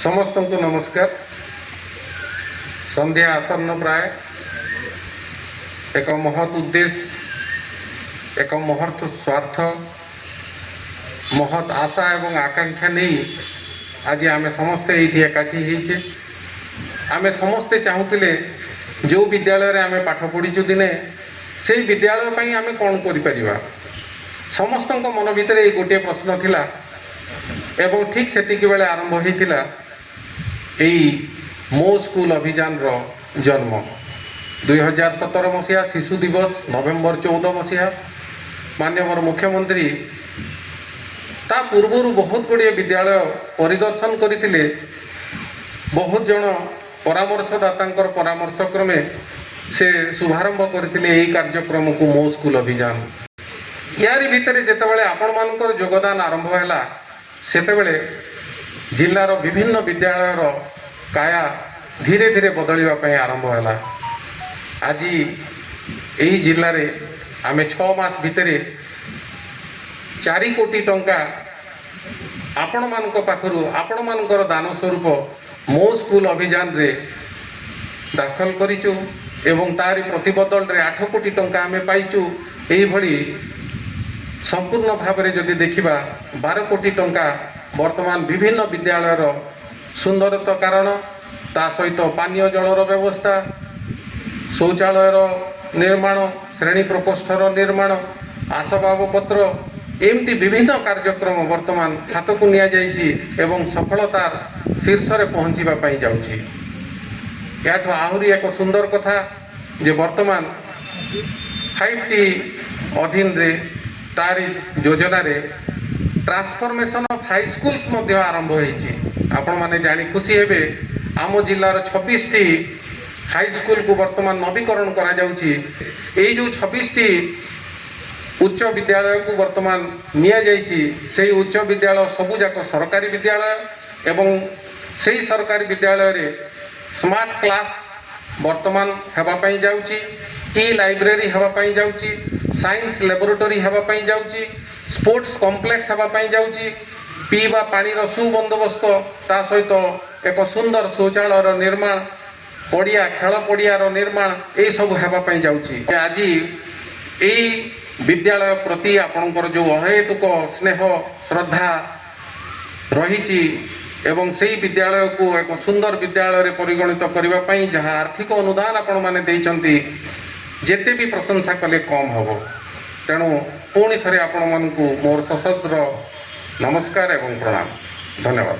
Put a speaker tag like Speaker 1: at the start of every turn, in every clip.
Speaker 1: समस्त को नमस्कार। संध्या आसन्न प्राय एक महत् उद्देश्य एक महत् स्वार्थ महत् आशा एवं आकांक्षा नहीं आज आम समस्ते ये एकाठी होचे। आम समस्ते चाहूले जो विद्यालय आम पाठ पढ़ीचु दिने से विद्यालय आम कौन कर समस्त मन भितर ये गोटे प्रश्न थिला एवं ठीक से बेले आरंभ होता मो स्कूल अभियान रो जन्म 2017 मसीहा शिशु दिवस नवेम्बर 14 मसीहा माननीय मुख्यमंत्री ता पूर्व बहुत गुड़े विद्यालय परिदर्शन करते बहुत जन परामर्शदाता परामर्श क्रमे से शुभारंभ करते यही कार्यक्रम को मो स्कूल अभियान यारी भितर जितेबाला आपण मानकर योगदान आरंभ है सेतेबेले जिल्लार विभिन्न विद्यालयर काया धीरे धीरे बदलवाई आरंभ है। आज यही जिले में आम 6 मास भितर 4 कोटी टंका आपण मानक पाखरु आपण मानकर दान स्वरूप मो स्कूल अभियान रे दाखल करिचु एवं तारी प्रतिबदल रे 8 कोटी टंका आमे पाइचु। एही भली संपूर्ण भाव में जदि देखा 12 कोटी टंका वर्तमान विभिन्न विद्यालयर सुंदरता कारण ता सहित पानीय जलर व्यवस्था शौचालयर निर्माण श्रेणी प्रकोष्ठर निर्माण आसबाबपत्र एमती विभिन्न कार्यक्रम वर्तमान हाथ को निया जाइछि एवं सफलतार शीर्ष में पहुँचवाई जाउछि। याठो आहुरी एक सुंदर कथा जे वर्तमान 5T अधीन रे तारी योजना रे ट्रांसफॉर्मेशन ऑफ हाई स्कूल्स मध्य आरंभ होइछि। आपण माने जानी खुशी हेबे आम जिल्लार 26टी हाई स्कूल को वर्तमान नवीकरण करा जाउछि। एई जो 26टी उच्च विद्यालय को वर्तमान निया जाइछि सेई उच्च विद्यालय सबु जाक सरकारी विद्यालय एवं सेई सरकारी विद्यालय रे स्मार्ट क्लास वर्तमान हेबा पई जाउछि। ई लाइब्रेरी हेबा पई जाउछि, साइंस लैबोरेटरी हेबा पई जाउछि, स्पोर्ट्स कॉम्प्लेक्स हेबा पई जाउछि, पीवा पानी रो सुबंदोबस्त ता सहित एक सुंदर शौचालय निर्माण पड़िया खेल पड़िया निर्माण ए सब हेबा पई जाउछि। आज एई विद्यालय प्रति आपनकर जो अहेतुक स्नेह श्रद्धा रही एवं से विद्यालय को एक सुंदर विद्यालय रे परिगणित करबा पई जहाँ आर्थिक अनुदान आपण माने देइचंती जेते भी प्रशंसा कले कम हबो। तेणु पुणी थरे आपण मानकु मोर सशस्त्र नमस्कार एवं प्रणाम। धन्यवाद।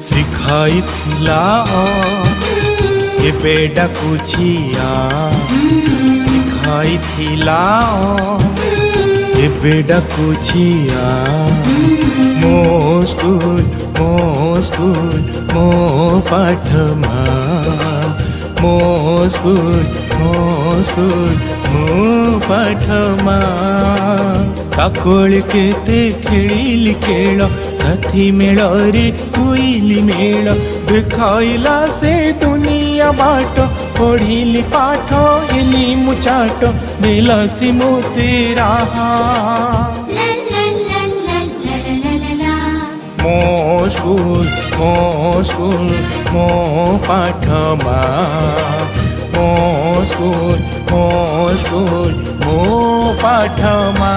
Speaker 2: सिखाई थिला एबे डाकुछिया सिखाई थिला एबे डाकुछिया मो स्कूल मो पाठमा मो स्कूल मो पाठमा काकोल केते खेलिली खेल साथी मेल रे कोइली मेल देखाइला से दुनिया बाट पढ़िली पाठ इली मुचाट दिलसी मोती राहा मो स्कूल मो पाठमा मो स्कूल मो पाठमा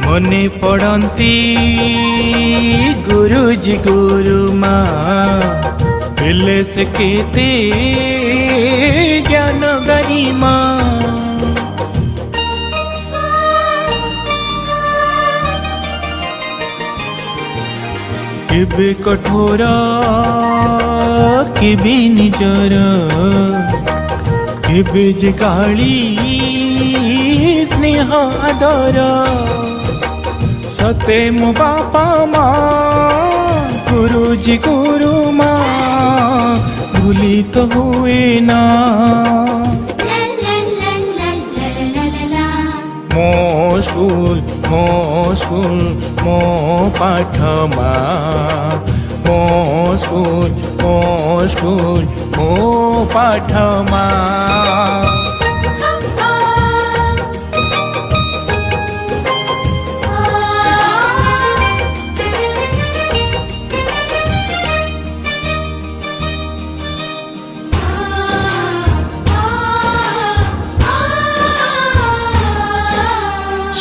Speaker 2: मने पड़ती गुरुजी गुरुमा पिले से केते ज्ञान गरिमा केबे कठोर केबे निजर केबे जे काली स्नेह आदर सते मो बापा माँ गुरुजी गुरु माँ भूली तो हुए ना मो स्कूल मो पाठमा मो स्कूल मो पाठमा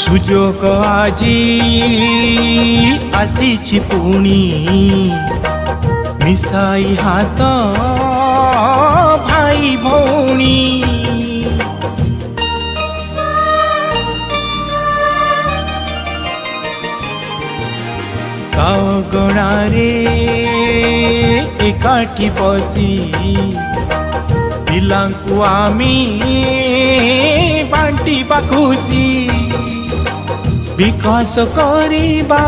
Speaker 2: सुजोग आजी आसीछि पुणी मिसाई हाथ भाई भौणी गणारे एकाठी बसी पिलांकु आमी बांटिबा खुशी विकास करिबा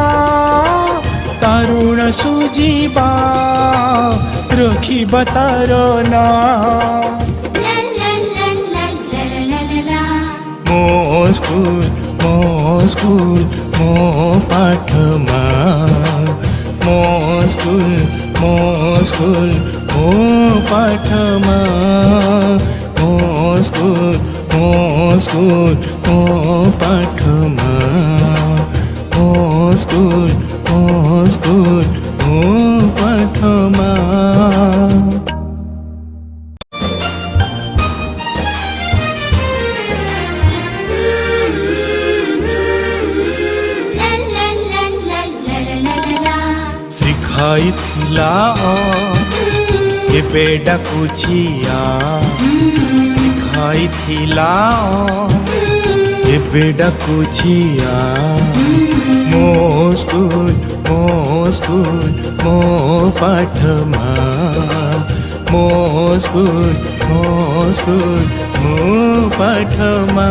Speaker 2: तरुण सुजिबा रखिबा तार ना मो स्कूल मो पाठमा मो स्कूल मो पाठमा मो स्कूल मो पाठमा मो स्कूल मो पाठमा सिखाई थिला एबे डाकुछिया सिखाई थिला एबे डाकुछिया मो स्कूल मो पाठमा मो स्कूल मो पाठमा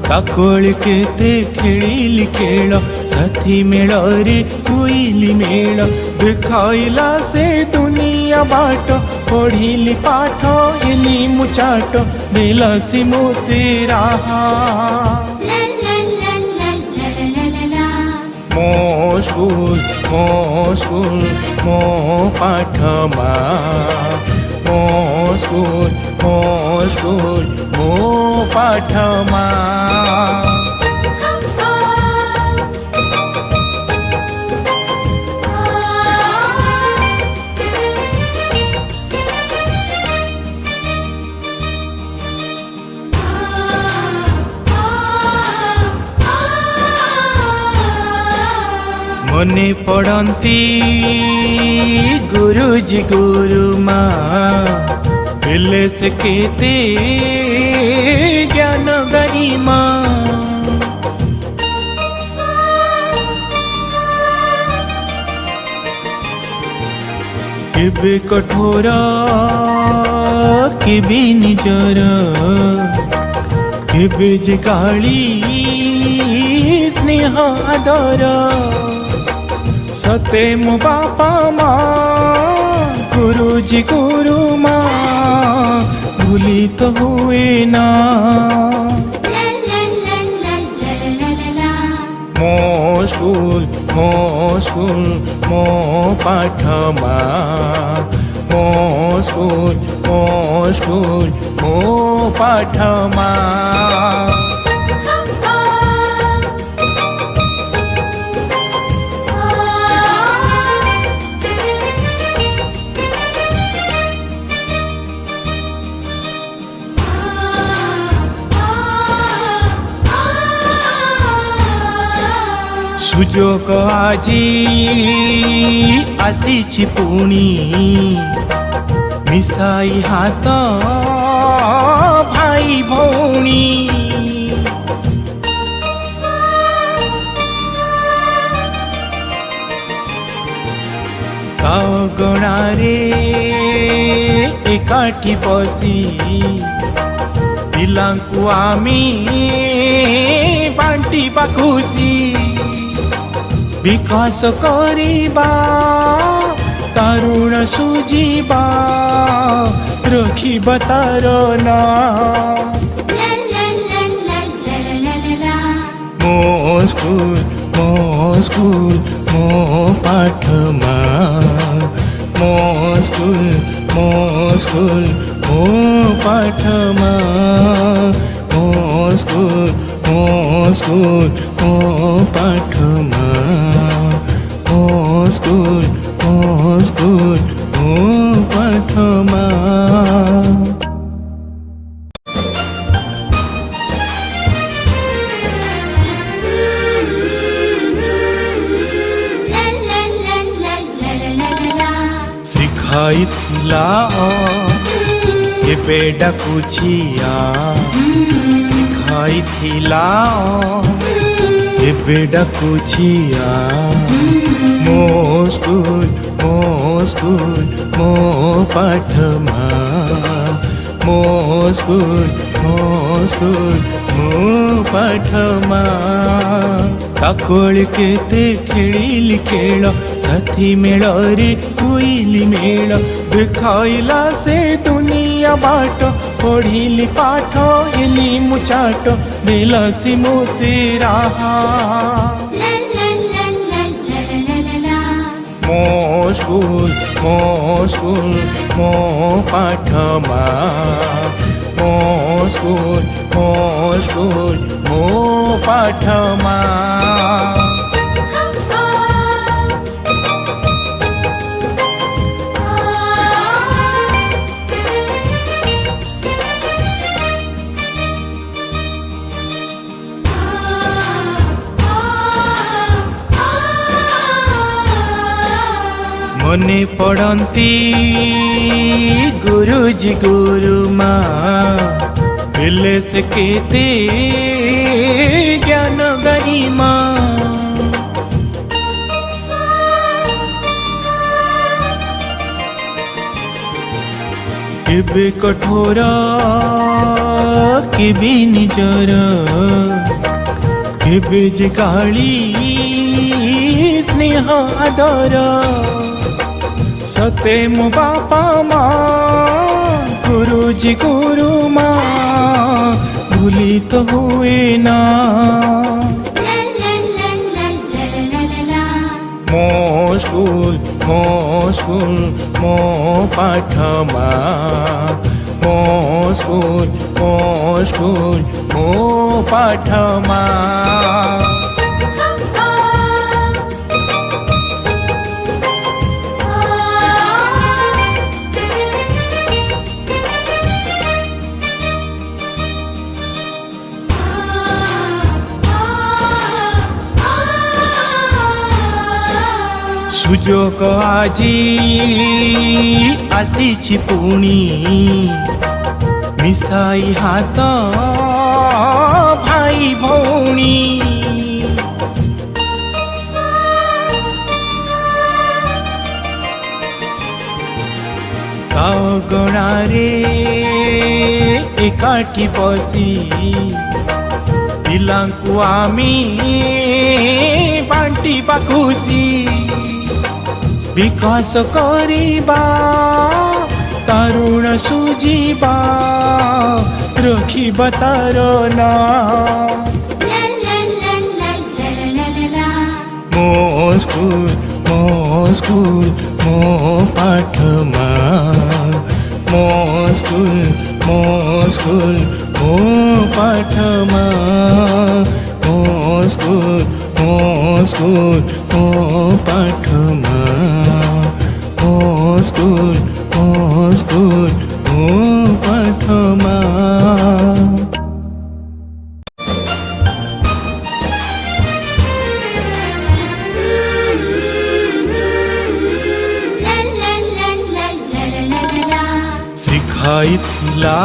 Speaker 2: काकोल केते खेलिली खेल साथी मेल रे कोइली मेल देखाइला से दुनिया बाट पढ़िली पाठ हेली मुचाट दिला से मोते राहा मो स्कूल मो पाठमा मो स्कूल मो पाठमा मने पड़ती गुरुजी गुरुमा पिले से केते ज्ञान गरिमा केबे कठोर केबे निजर केबे जे काली स्नेह आदर सते मो बापा माँ गुरुजी गुरुमा भूली तो हुए ना मो स्कूल मो पाठमा मो स्कूल मो पाठमा सुजोग आजी आसीछि पुणी मिसाई हाथ भाई भौणी गणारे एकाठी बसी पिलांकु आमी बांटिबा खुशी विकास करिबा तारुण सुजीवा रखिबा तार ना मो स्कूल मो पाठमा मो स्कूल मो पाठमा मो स्कूल मो पाठमा मो स्कूल मो पाठमा ଶିଖାଇଥିଲା ଏବେ ଡାକୁଛିଆ ଶିଖାଇଥିଲା ଏବେ ଡାକୁଛିଆ ମୋ ସ୍କୁଲ ମୋ ପାଠମା ମୋ ସ୍କୁଲ ମୋ ପାଠମା କାକଳି କେତେ ଖେଳିଲି ଖେଳ ସାଥୀ ମେଳରେ କୋଇଲି ମେଳ ଦେଖାଇଲା ସେ ଦୁନିଆ ବାଟ ପଢ଼ିଲି ପାଠ ହେଲି ମୁଁ ଚାଟ ଦେଲା ସେ ମୋତେ ରାହା ମୋ ସ୍କୁଲ ମୋ ପାଠମା ମୋ ସ୍କୁଲ ମୋ ପାଠମା ମନେ ପଡ଼ନ୍ତି ଗୁରୁଜୀ ଗୁରୁମା ହେଲେ ସେ କେତେ ଜ୍ଞାନ ଗରିମା କେବେ କଠୋର କେବେ ନିଜର କେବେ ଯେ ଗାଳି ସ୍ନେହ ଆଦର सते मो बापा माँ गुरुजी गुरुमा भूली तो हुए ना मो स्कूल मो पाठमा मो स्कूल मो पाठमा ସୁଯୋଗ ଆଜି ଆସିଛି ପୁଣି ମିଶାଇ ହାତ ଭାଇ ଭଉଣୀ ଅଗଣାରେ ଏକାଠି ବସି ପିଲାଙ୍କୁ ଆମେ ବାଣ୍ଟିବା ଖୁସି विकास करिबा तारुण सुजीवा रखिबा तार ना मो स्कूल मो पाठमा मो स्कूल मो पाठमा मो स्कूल मो पाठमा मो स्कूल मो पाठमा ଶିଖାଇଥିଲା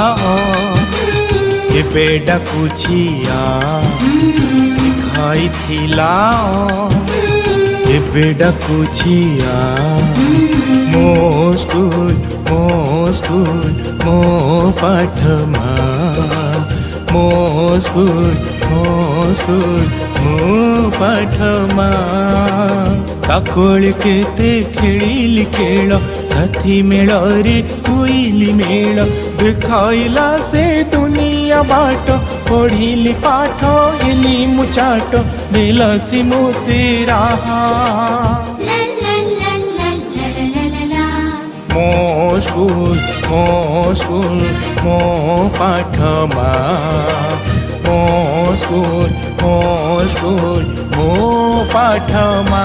Speaker 2: ଏବେ ଡାକୁଛିଆ ଶିଖାଇଥିଲା ଏବେ ଡାକୁଛିଆ ମୋ ସ୍କୁଲ ମୋ ପାଠମା ମୋ ସ୍କୁଲ ମୋ ପାଠମା सकल केते खेलिली खेल साथी मेल रे हुईली मेल देखाइला से दुनिया बाट पढ़िली पाठ हेली मुचाट दिलसी मोते राहा मो स्कूल मो पाठमा मो स्कूल मो पाठमा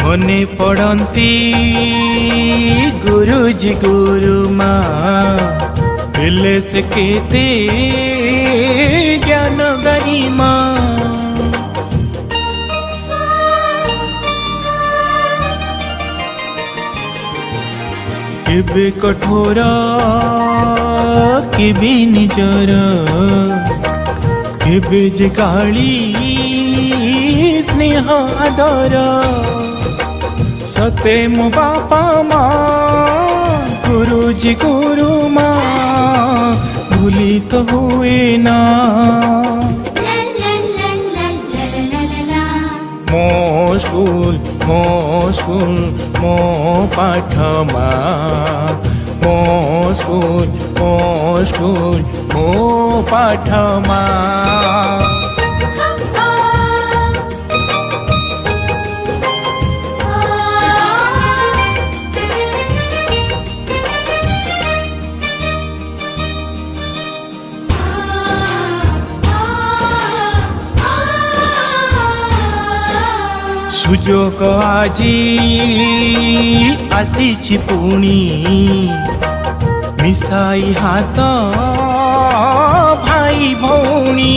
Speaker 2: मने पड़ती गुरुजी गुरुमा दिले से केते ज्ञान गरिमा केबे कठोर केबे निजर केबे जे गाली स्नेह आदर सते मो बापा माँ गुरुजी गुरु माँ भूली तो हुए ना मो स्कूल मो पाठमा मो स्कूल मो पाठमा सुजोग आजी आसीछि पुणी मिसाई हाथ भाई भौणी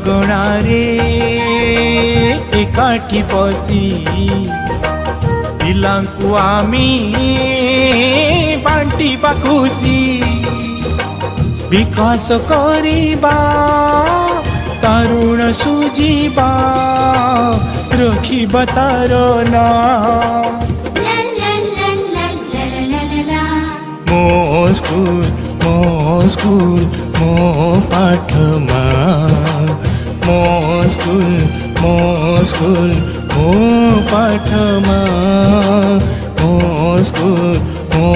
Speaker 2: गणारे एकाठी बसी पिलांकु आमी बांटिबा खुशी विकास करिबा तरुण सुजिबा रखिबा तार ना मो स्कूल मो पाठमा मो स्कूल मो पाठमा मो स्कूल मो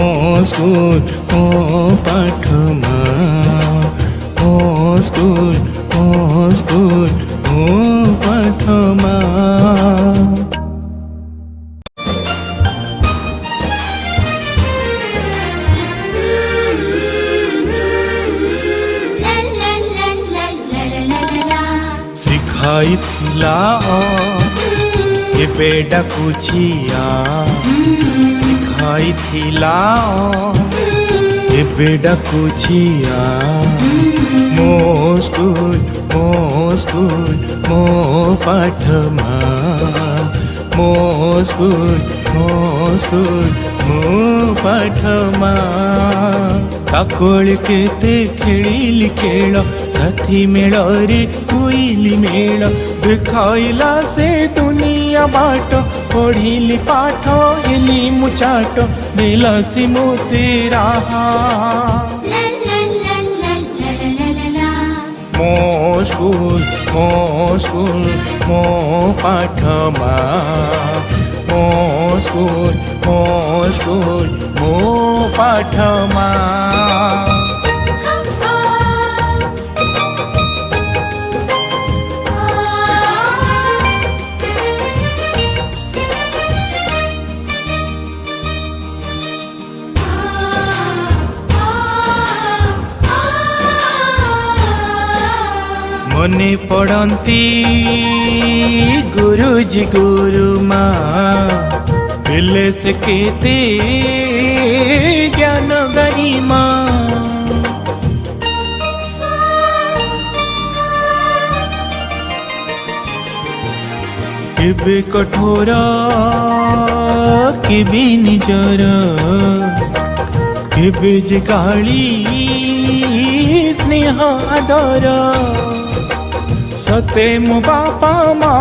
Speaker 2: पाठमा मो स्कूल मो पाठमा सिखाई थिला एबे डाकुछिया सिखाई थिला एबे डाकुछिया मो स्कूल मो पाठमा मो स्कूल मो पाठमा सकल केते खेलिली खेल साथी मेल रे हुईली मेल देखाइला से दुनिया बाट पढ़िली पाठ हेली मुचाट दिलसी मोते राहा मो स्कूल मो पाठमा मो स्कूल मो पाठमा मने पड़ती गुरुजी गुरुमा दिले से केते ज्ञान गरिमा केबे कठोर केबे निजर केबे जे गाळी स्नेह आदर सते मो बापा माँ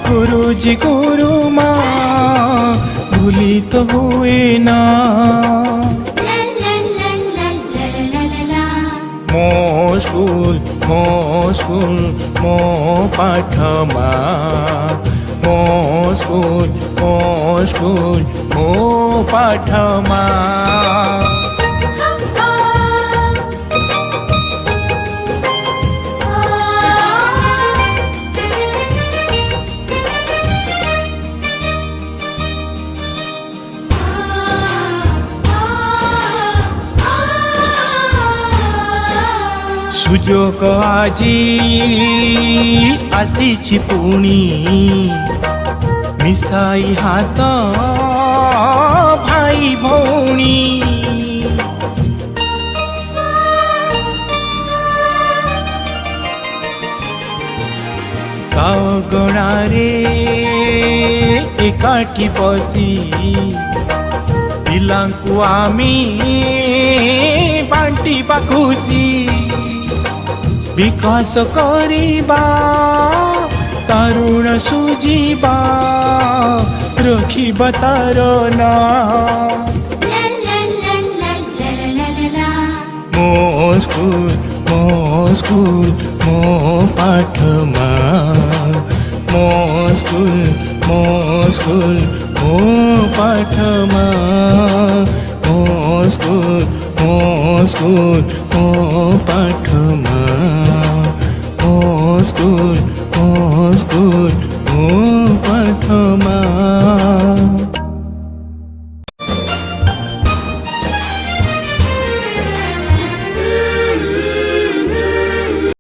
Speaker 2: गुरुजी गुरुमा भूली तो हुए ना मो स्कूल मो पाठमा मो स्कूल मो पाठमा सुजोग आजी आसीछि पुणी मिसाई हाथ भाई भौणी गणारे एकाठी बसी पिलांकु आमी बांटिबा खुशी विकास करिबा तरुण सुजिबा रखिबा तार ना मो स्कूल मो पाठमा मो स्कूल मो पाठमा मो स्कूल मो पाठमा मो स्कूल